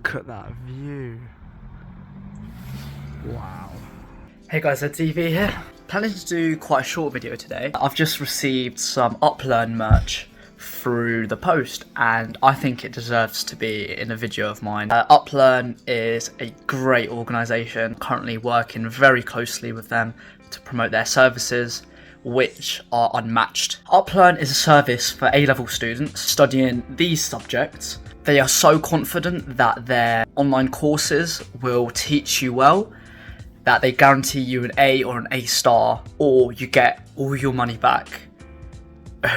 Look at that view. Wow. Hey guys, ZedTV here. Planning to do quite a short video today. I've just received some UpLearn merch through the post and I think it deserves to be in a video of mine. UpLearn is a great organisation. Currently working very closely with them to promote their services, which are unmatched. UpLearn is a service for A-level students studying these subjects. They are so confident that their online courses will teach you well, that they guarantee you an A or an A star, or you get all your money back.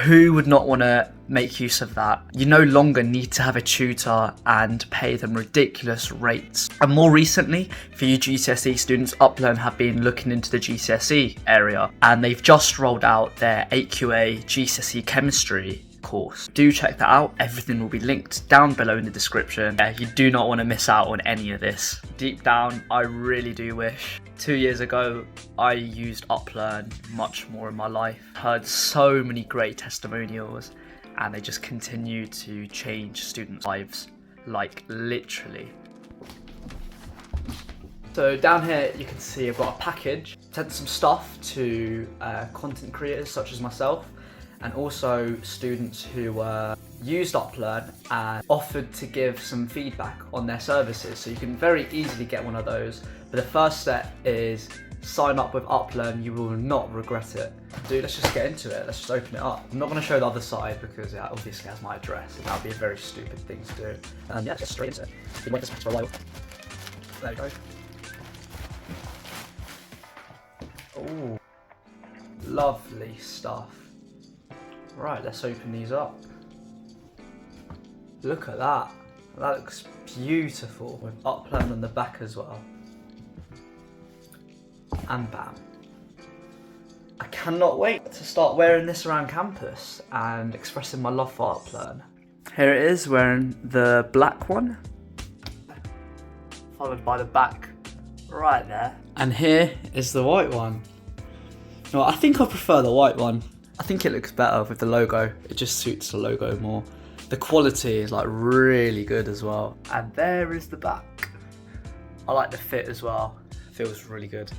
Who would not want to make use of that? You no longer need to have a tutor and pay them ridiculous rates. And more recently, for you GCSE students, UpLearn have been looking into the GCSE area, and they've just rolled out their 8QA GCSE chemistry course. Do check that out. Everything will be linked down below in the description. You do not want to miss out on any of this. Deep down, I really do wish 2 years ago I used UpLearn much more in my life. Heard so many great testimonials and they just continue to change students' lives, like literally. So down here you can see I've got a package. Sent some stuff to content creators such as myself, and also students who used UpLearn and offered to give some feedback on their services. So you can very easily get one of those. But the first step is sign up with UpLearn. You will not regret it. Dude, let's just get into it. Let's just open it up. I'm not going to show the other side because it obviously has my address. That would be a very stupid thing to do. And yeah, just straight into it. Been waiting for this for a while. There you go. Ooh, lovely stuff. Right, let's open these up. Look at that. That looks beautiful with UpLearn on the back as well. And bam. I cannot wait to start wearing this around campus and expressing my love for UpLearn. Here it is, wearing the black one, followed by the back right there. And here is the white one. No, I think I prefer the white one. I think it looks better with the logo. It just suits the logo more. The quality is like really good as well. And there is the back. I like the fit as well. Feels really good.